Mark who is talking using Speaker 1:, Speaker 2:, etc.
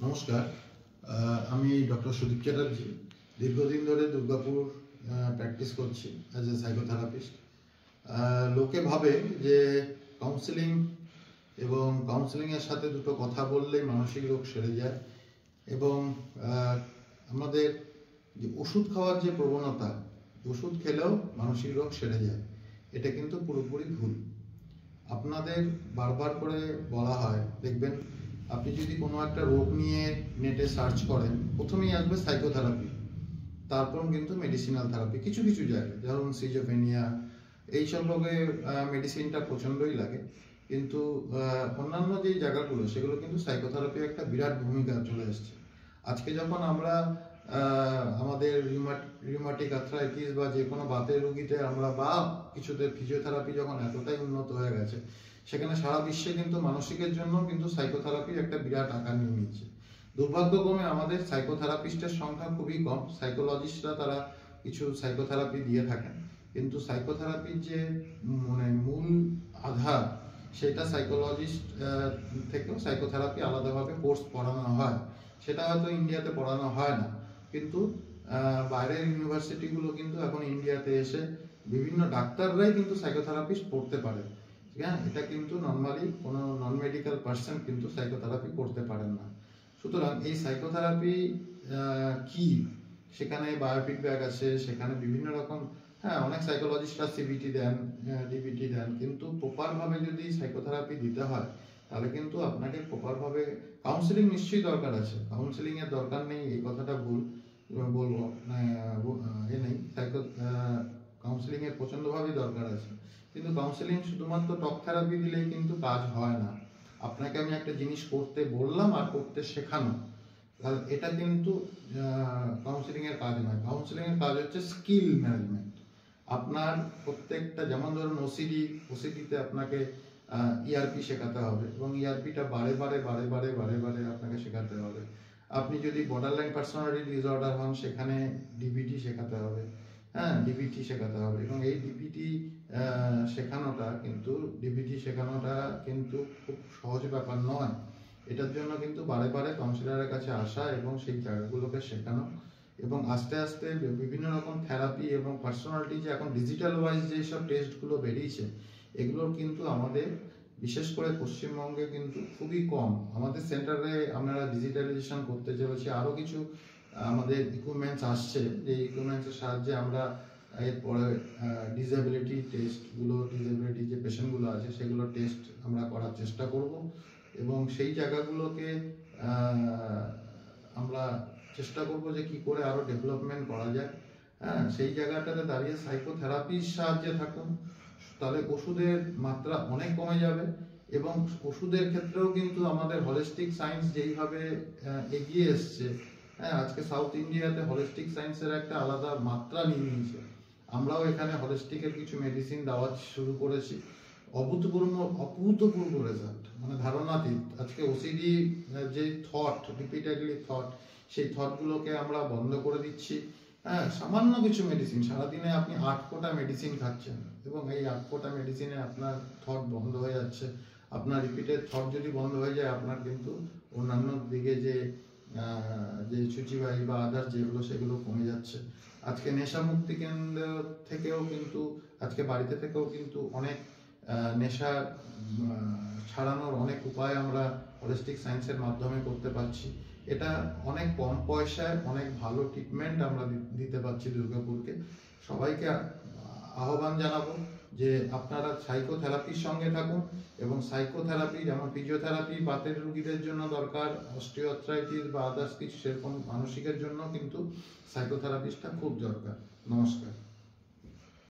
Speaker 1: নমস্কার, আমি ডক্টর সুদীপ চ্যাটার্জি। দীর্ঘদিন ধরে দুর্গাপুর প্র্যাকটিস করছি অ্যাজ এ সাইকোথেরাপিস্ট। লোকে ভাবে যে কাউন্সেলিং এবং কাউন্সেলিংয়ের সাথে দুটো কথা বললেই মানসিক রোগ সেরে যায়, এবং আমাদের যে ওষুধ খাওয়ার যে প্রবণতা, ওষুধ খেলেও মানসিক রোগ সেরে যায়, এটা কিন্তু পুরোপুরি ভুল। আপনাদের বারবার করে বলা হয়, দেখবেন আপনি যদি কোনো একটা রোগ নিয়ে নেটে সার্চ করেন, প্রথমেই আসবে সাইকোথেরাপি, তারপর কিন্তু মেডিসিনাল থেরাপি। কিছু কিছু জায়গায় যেমন সিজোফেনিয়া, এইসব রোগে মেডিসিনটা প্রচণ্ডই লাগে, কিন্তু অন্যান্য যেই জায়গাগুলো সেগুলো কিন্তু সাইকোথেরাপির একটা বিরাট ভূমিকা চলে আসছে। আজকে যখন আমরা আমাদের রিউমাটিক আর্থ্রাইটিস বা যে কোনো বাতের রোগীতে আমরা বা কিছুতে ফিজিওথেরাপি যখন এতটাই উন্নত হয়ে গেছে, সেখানে সারা বিশ্বে কিন্তু মানসিকের জন্য কিন্তু সাইকোথেরাপির একটা বিরাট আকার নিয়ে নিচ্ছে। দুর্ভাগ্যক্রমে আমাদের সাইকোথেরাপিস্টের সংখ্যা খুবই কম। সাইকোলজিস্টরা তারা কিছু সাইকোথেরাপি দিয়ে থাকেন, কিন্তু সাইকোথেরাপির যে মূল আধার, সেটা সাইকোলজিস্ট থেকেও সাইকোথেরাপি আলাদাভাবে কোর্স পড়ানো হয়, সেটা হয়তো ইন্ডিয়াতে পড়ানো হয় না, কিন্তু বাইরের ইউনিভার্সিটিগুলো কিন্তু এখন ইন্ডিয়াতে এসে বিভিন্ন ডাক্তাররাই কিন্তু সাইকোথেরাপিস্ট পড়তে পারে। হ্যাঁ, এটা কিন্তু নর্মালি কোনো নন মেডিকেল পার্সন কিন্তু সাইকোথেরাপি করতে পারেন না। সুতরাং এই সাইকোথেরাপি কি, সেখানে বায়োফিডব্যাক আছে, সেখানে বিভিন্ন রকম, হ্যাঁ অনেক সাইকোলজিস্টরা সিবিটি দেন, ডিবিটি দেন, কিন্তু প্রপারভাবে যদি সাইকোথেরাপি দিতে হয় তাহলে কিন্তু আপনাকে প্রপারভাবে কাউন্সেলিং নিশ্চয়ই দরকার আছে। কাউন্সেলিংয়ের দরকার নেই এই কথাটা ভুল বলবো, নেই, কাউন্সেলিংয়ের প্রচণ্ডভাবেই দরকার আছে, কিন্তু কাউন্সেলিং শুধুমাত্র টক থেরাপি দিলেই কিন্তু কাজ হয় না। আপনাকে আমি একটা জিনিস করতে বললাম আর করতে শেখানো, এটা কিন্তু কাউন্সেলিংয়ের কাজ নয়। কাউন্সেলিংয়ের কাজ হচ্ছে স্কিল ম্যানেজমেন্ট। আপনার প্রত্যেকটা, যেমন ধরুন ওসিডিতে আপনাকে ইআরপি শেখাতে হবে, এবং ইআরপিটা বারে বারে বারে বারে বারে বারে আপনাকে শেখাতে হবে। আপনি যদি বর্ডারলাইন পার্সোনালিটি ডিসঅর্ডার হন, সেখানে ডিবিটি শেখাতে হবে, হ্যাঁ ডিবিটি শেখাতে হবে, এবং এই ডিবিটি শেখানোটা কিন্তু খুব সহজ ব্যাপার নয়। এটার জন্য কিন্তু বারে বারে কাউন্সিলরের কাছে আসা এবং সেই জায়গাগুলোকে শেখানো, এবং আস্তে আস্তে বিভিন্ন রকম থেরাপি এবং পার্সোনালিটি, যে এখন ডিজিটাল ওয়াইজ যেসব টেস্টগুলো বেরিয়েছে, এগুলোর কিন্তু আমাদের বিশেষ করে পশ্চিমবঙ্গে কিন্তু খুবই কম। আমাদের সেন্টারে আমরা ডিজিটালাইজেশন করতে চলেছি, আরও কিছু আমাদের ইকুইপমেন্টস আসছে, যে ইকুইপমেন্টসের সাহায্যে আমরা এরপরে ডিসেবিলিটি টেস্টগুলো, ডিসেবিলিটি যে পেশেন্টগুলো আছে সেগুলো টেস্ট আমরা করার চেষ্টা করব, এবং সেই জায়গাগুলোকে আমরা চেষ্টা করব যে কি করে আরও ডেভেলপমেন্ট করা যায়। হ্যাঁ, সেই জায়গাটাতে দাঁড়িয়ে সাইকোথেরাপির সাহায্যে থাকুন, তাহলে ওষুধের মাত্রা অনেক কমে যাবে। এবং ওষুধের ক্ষেত্রেও কিন্তু আমাদের হলিস্টিক সায়েন্স যেইভাবে এগিয়ে এসছে, হ্যাঁ আজকে সাউথ ইন্ডিয়াতে হলিস্টিক সায়েন্সের একটা আলাদা মাত্রা নিয়ে নিয়েছে। আমরাও এখানে হলিস্টিকের কিছু মেডিসিন দেওয়া শুরু করেছি, অভূতপূর্ব রেজাল্ট, মানে ধারণাতীত। আজকে ওসিডি যে রিপিটেডলি সেই থটগুলোকে আমরা বন্ধ করে দিচ্ছি। হ্যাঁ, সামান্য কিছু মেডিসিন, সারাদিনে আপনি 8 কোটা মেডিসিন খাচ্ছেন, এবং এই 8 কোটা মেডিসিনে আপনার থট বন্ধ হয়ে যাচ্ছে। আপনার রিপিটেড থট যদি বন্ধ হয়ে যায়, আপনার কিন্তু অন্যান্য দিকে যে সূচিবাহী বা আদার্স যেগুলো, সেগুলো কমে যাচ্ছে। আজকে নেশা মুক্তি কেন্দ্র থেকেও কিন্তু, আজকে বাড়িতে থেকেও কিন্তু অনেক নেশা ছাড়ানোর অনেক উপায় আমরা হলিস্টিক সায়েন্সের মাধ্যমে করতে পারছি। এটা অনেক কম পয়সায় অনেক ভালো ট্রিটমেন্ট আমরা দিতে পারছি দুর্গাপুরকে। সবাইকে আহ্বান জানাবো যে আপনারা সাইকোথেরাপির সঙ্গে থাকুন, এবং সাইকোথেরাপি যেমন ফিজিওথেরাপি বাতের রোগীদের জন্য দরকার, অস্টিওআর্থ্রাইটিস বা আদার্স কিছু সেরকম মানসিকের জন্য কিন্তু সাইকোথেরাপিস্টটা খুব দরকার। নমস্কার।